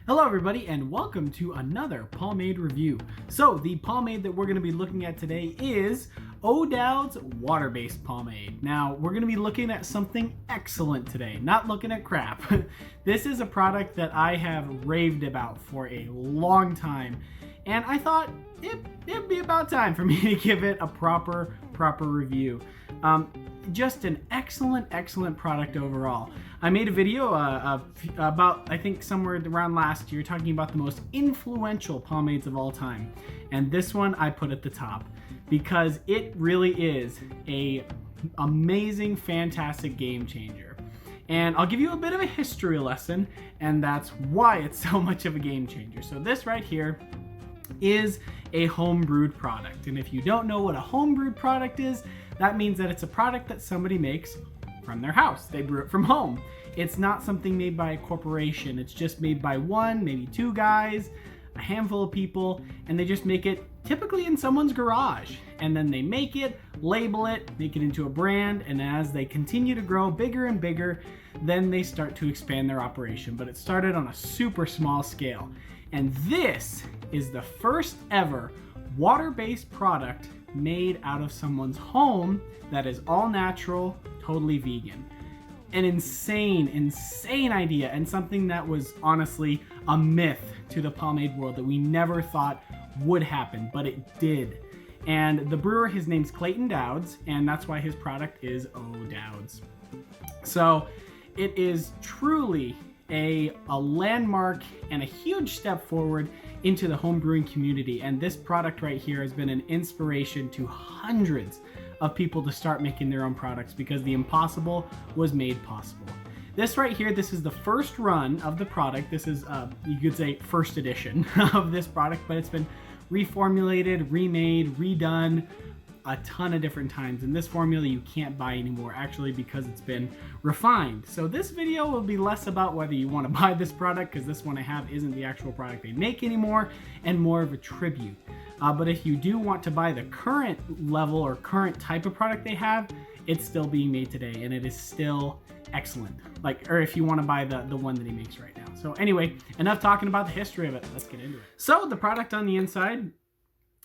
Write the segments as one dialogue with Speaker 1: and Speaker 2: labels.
Speaker 1: Hello everybody and welcome to another Pomade review. So the pomade that we're going to be looking at today is O'Dowd's water-based pomade. Now we're going to be looking at something excellent today, not looking at crap. This is a product that I have raved about for a long time and I thought it'd be about time for me to give it a proper review. Just an excellent product overall. I made a video about, I think somewhere around last year, talking about the most influential pomades of all time. And this one I put at the top because it really is a amazing, fantastic game changer. And I'll give you a bit of a history lesson, and that's why it's so much of a game changer. So this right here is a home-brewed product. And if you don't know what a home-brewed product is, that means that it's a product that somebody makes from their house. They brew it from home. It's not something made by a corporation. It's just made by one, maybe two guys, a handful of people, and they just make it typically in someone's garage. And then they make it, label it, make it into a brand, and as they continue to grow bigger and bigger, then they start to expand their operation. But it started on a super small scale. And this is the first ever water-based product made out of someone's home that is all natural, totally vegan. An insane idea, and something that was honestly a myth to the pomade world that we never thought would happen, but it did. And the brewer, his name's Clayton Dowds, and that's why his product is O'Dowd's. So it is truly a landmark and a huge step forward into the home brewing community, and this product right here has been an inspiration to hundreds of people to start making their own products because the impossible was made possible. This right here, this is the first run of the product. This is, you could say, first edition of this product, but it's been reformulated, remade, redone a ton of different times. And this formula you can't buy anymore, actually, because it's been refined. So this video will be less about whether you want to buy this product, because this one I have isn't the actual product they make anymore, and more of a tribute. But if you do want to buy the current level or current type of product they have, it's still being made today, and it is still excellent. Or if you want to buy the one that he makes right now. So anyway, enough talking about the history of it. Let's get into it. So the product on the inside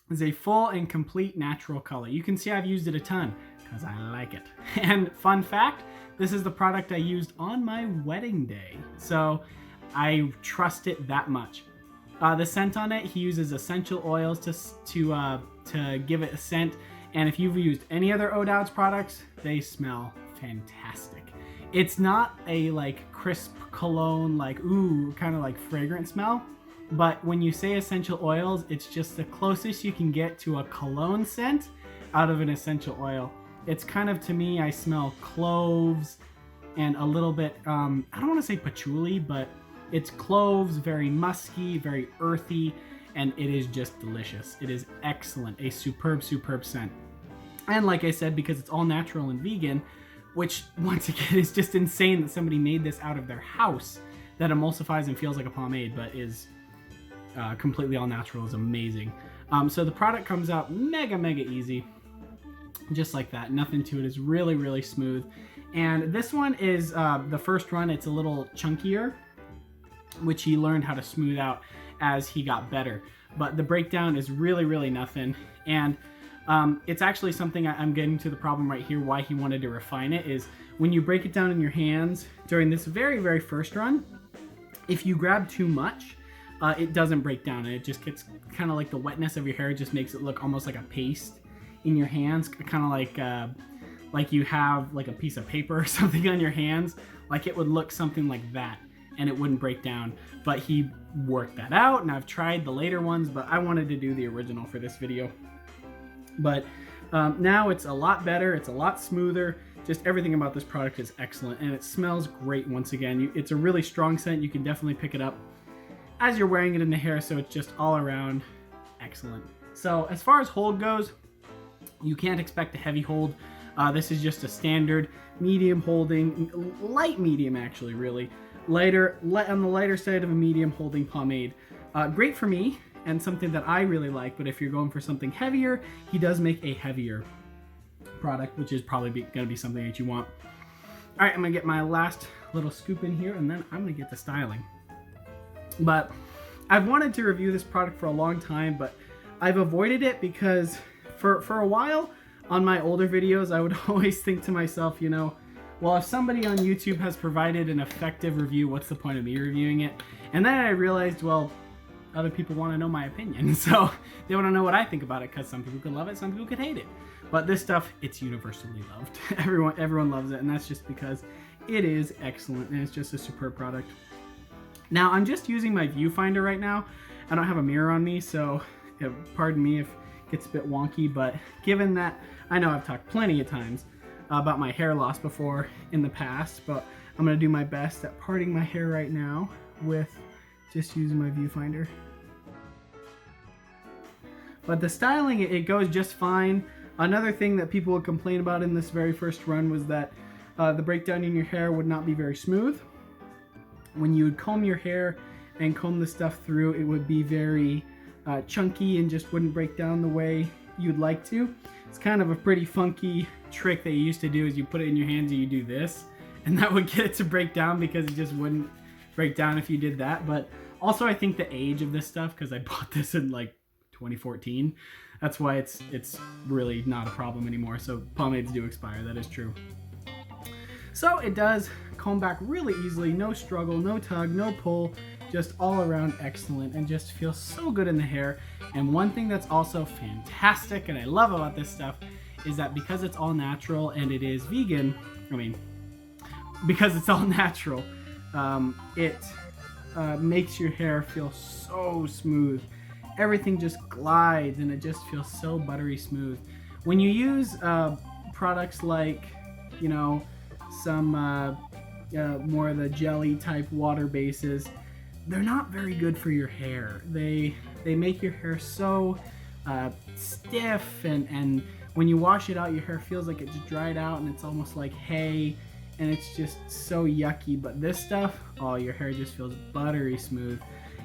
Speaker 1: is a full and complete natural color. You can see I've used it a ton because I like it. And fun fact, this is the product I used on my wedding day. So I trust it that much. The scent on it, he uses essential oils to give it a scent. And if you've used any other O'Dowd's products, they smell fantastic. It's not a crisp cologne, ooh, kind of fragrant smell. But when you say essential oils, it's just the closest you can get to a cologne scent out of an essential oil. It's kind of, to me, I smell cloves and a little bit, I don't want to say patchouli, but it's cloves, very musky, very earthy, and it is just delicious. It is excellent, a superb scent. And like I said, because it's all natural and vegan, which once again is just insane that somebody made this out of their house that emulsifies and feels like a pomade, but is completely all natural, is amazing. So the product comes out mega easy, just like that. Nothing to it. Is really smooth. And this one is the first run. It's a little chunkier, which he learned how to smooth out as he got better. But the breakdown is really nothing. And it's actually something I'm getting to the problem right here. Why he wanted to refine it is when you break it down in your hands during this very first run, if you grab too much, it doesn't break down, and it just gets kind of like the wetness of your hair just makes it look almost like a paste in your hands, kind of like you have like a piece of paper or something on your hands. Like it would look something like that, and it wouldn't break down. But he worked that out, and I've tried the later ones, but I wanted to do the original for this video. But now it's a lot better, it's a lot smoother. Just everything about this product is excellent, and it smells great. Once again, it's a really strong scent. You can definitely pick it up as you're wearing it in the hair, so it's just all around excellent. So as far as hold goes, you can't expect a heavy hold. This is just a standard medium holding, light medium actually, really. On the lighter side of a medium holding pomade. Great for me, and something that I really like, but if you're going for something heavier, he does make a heavier product, which is probably going to be something that you want. All right, I'm going to get my last little scoop in here, and then I'm going to get to styling. But I've wanted to review this product for a long time, but I've avoided it because for a while on my older videos, I would always think to myself, you know, well, if somebody on YouTube has provided an effective review, what's the point of me reviewing it? And then I realized, well, other people want to know my opinion. So they want to know what I think about it, because some people could love it, some people could hate it. But this stuff, it's universally loved. Everyone loves it, and that's just because it is excellent, and it's just a superb product. Now, I'm just using my viewfinder right now. I don't have a mirror on me, so pardon me if it gets a bit wonky, but given that I know I've talked plenty of times about my hair loss before in the past, but I'm going to do my best at parting my hair right now with just using my viewfinder. But the styling, it goes just fine. Another thing that people would complain about in this very first run was that the breakdown in your hair would not be very smooth. When you would comb your hair and comb the stuff through, it would be very chunky and just wouldn't break down the way you'd like to. It's kind of a pretty funky trick that you used to do, is you put it in your hands and you do this, and that would get it to break down, because it just wouldn't break down if you did that. But also, I think the age of this stuff, because I bought this in like 2014, that's why it's really not a problem anymore. So pomades do expire, that is true. So it does comb back really easily, no struggle, no tug, no pull, just all around excellent, and just feels so good in the hair. And one thing that's also fantastic and I love about this stuff is that because it's all natural and it is vegan, because it's all natural, it makes your hair feel so smooth. Everything just glides and it just feels so buttery smooth. When you use products like, you know, some more of the jelly type water bases, they're not very good for your hair. They make your hair so stiff, and when you wash it out, your hair feels like it just dried out and it's almost like hay, and it's just so yucky. But this stuff, oh, your hair just feels buttery smooth.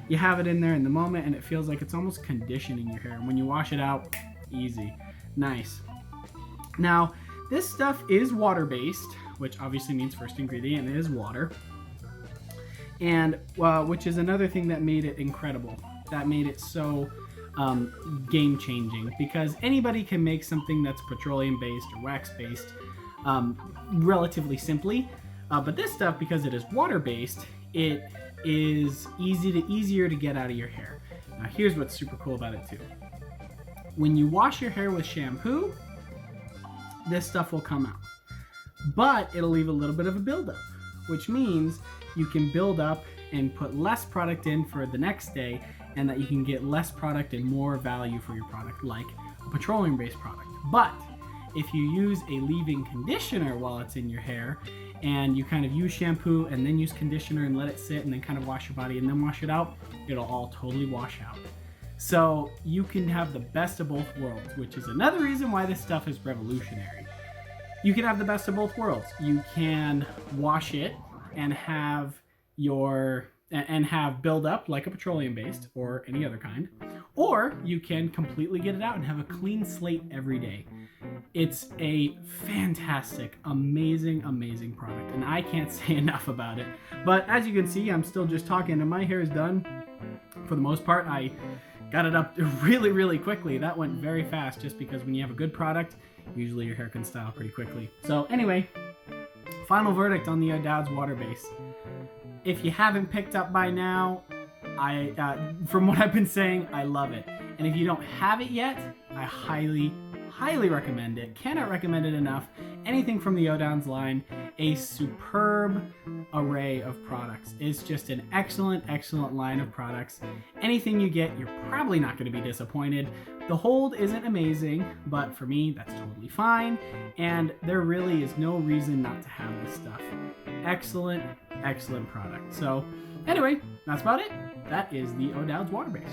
Speaker 1: You have it in there in the moment and it feels like it's almost conditioning your hair. And when you wash it out, easy, nice. Now, this stuff is water-based, which obviously means first ingredient is water, and which is another thing that made it incredible. That made it so game-changing, because anybody can make something that's petroleum-based or wax-based relatively simply, but this stuff, because it is water-based, it is easier to get out of your hair. Now, here's what's super cool about it too. When you wash your hair with shampoo, this stuff will come out, but it'll leave a little bit of a buildup, which means you can build up and put less product in for the next day, and that you can get less product and more value for your product, like a petroleum-based product. But if you use a leave-in conditioner while it's in your hair, and you kind of use shampoo and then use conditioner and let it sit and then kind of wash your body and then wash it out, it'll all totally wash out. So you can have the best of both worlds, which is another reason why this stuff is revolutionary. You can have the best of both worlds. You can wash it and have build up like a petroleum based or any other kind, or you can completely get it out and have a clean slate every day. It's a fantastic, amazing product, and I can't say enough about it. But as you can see, I'm still just talking and my hair is done. For the most part, I got it up really quickly. That went very fast, just because when you have a good product, usually your hair can style pretty quickly. So anyway, final verdict on the O'Dowd's water base. If you haven't picked up by now, from what I've been saying, I love it. And if you don't have it yet, I highly recommend it. Cannot recommend it enough. Anything from the O'Dowd's line, a superb array of products. It's just an excellent line of products. Anything you get, you're probably not going to be disappointed. The hold isn't amazing, but for me, that's totally fine. And there really is no reason not to have this stuff. Excellent product. So anyway, that's about it. That is the O'Dowd's water base.